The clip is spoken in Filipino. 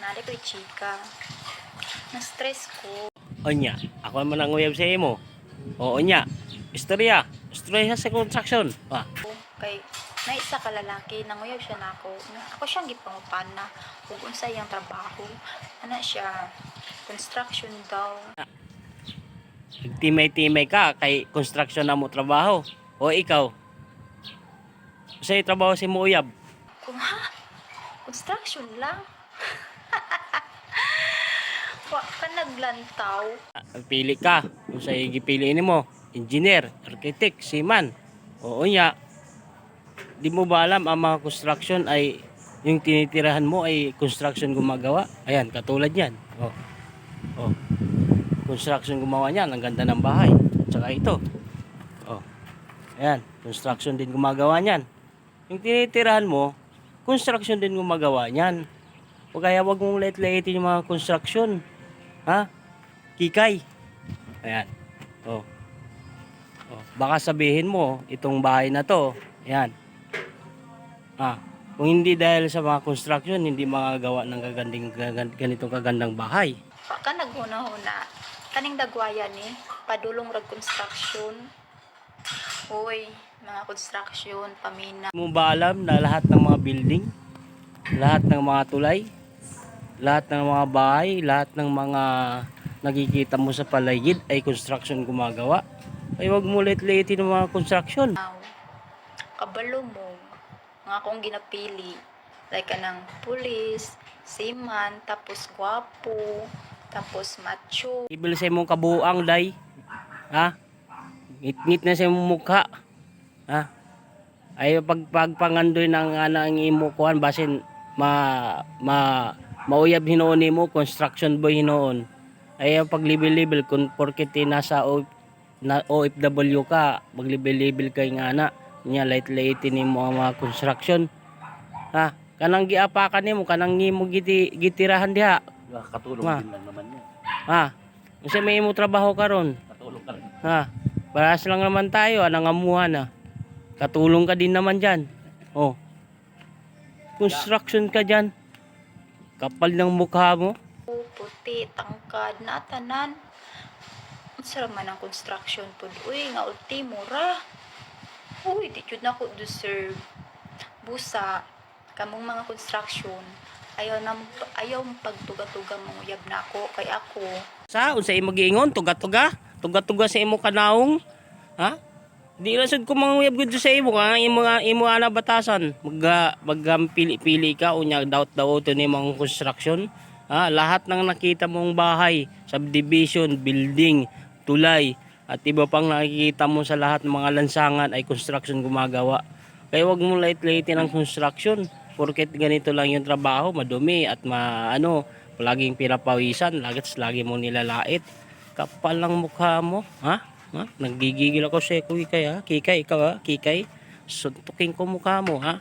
Nari ko'y chika. Na-stress ko. Onya, ako naman ang uyab sa imo. Oo nya. Istorya sa construction. Kay na isa ka lalaki, nanguyab siya na ako. Ako siyang gipangupan na kung unsa iyang trabaho. Ano siya, construction daw. Timay-timay ka kay construction na mo trabaho. O ikaw, sa trabaho si mo uyab. Kung ha? Construction lang? Wa ka naglantaw. Pili ka. Kung sa gipiliin mo, engineer, architect, seaman. Oo nya. Di mo ba alam ang mga construction ay yung tinitirahan mo ay construction gumagawa? Ayan, katulad yan. Oh. Construction gumawa niyan, ang ganda ng bahay. Tsaka ito. Ayan, construction din gumagawa niyan. Yung tinitirahan mo, construction din gumagawa niyan. O kaya wag mong lait-laitin yung mga construction. Ha? Kikay. Ayan. Baka sabihin mo, itong bahay na to, ayan. Kung hindi dahil sa mga construction, hindi makagawa ng ganitong kagandang bahay. Wa ka naghuna-huna. Kaning dagwaya ni, padulong rag construction. Hoy, mga construction, pamina. Mo ba alam na lahat ng mga building, lahat ng mga tulay, lahat ng mga bahay, lahat ng mga nakikita mo sa paligid ay construction gumagawa? Ay wag mo late-late ng mga construction. Kabalo mo, nga akong ginapili. Like kanang pulis, seaman, tapos gwapo, tapos macho. Ibil sa imong kabuang day. Ha? Ngit-ngit na sa imong mukha. Ha? Ay pagpangandoy ng ang imo kuan basin mauyab hinoon nimo construction boy hinoon. Ay paglibel-libel kun porket nasa OFW ka, maglibel-libel kay nga na nya light nimo ang mga construction. Ha? Kanang giapakan nimo, kanang nimo gitirahan diha. Katulong din lang naman yan. Ha? Unsa may imo trabaho karon? Katulong ka rin. Ha? Paras lang naman tayo, nangamuhan na. Katulong ka din naman diyan. Construction ka diyan. Kapal ng mukha mo. Puti, tangkad, natanan. Unsa man ang construction pud? Uy, nga ultimo ra. Uy, di jud na ko deserve. Busa, kamong mga construction, ayaw pagtuga-tuga manguyab na ako kay ako. Sa unsa imo giingon tuga-tuga sa imo kanaong? Ha? Di ra sad ko manguyab gud sa imo nga imo ana batasan. Pili ka unya daot-daoton ni mga construction. Ha? Lahat ng nakita mong bahay, subdivision, building, tulay at iba pang nakikita mo sa lahat ng mga lansangan ay construction gumagawa. Kaya wag mo lait-laitin ang construction. Porket ganito lang yung trabaho, madumi at palaging pinapawisan, lagi mo nilalait. Kapal lang mukha mo, ha? Nagigigil ako sa Kikay, ha? Kikay, ikaw, ha? Kikay, suntukin ko mukha mo, ha?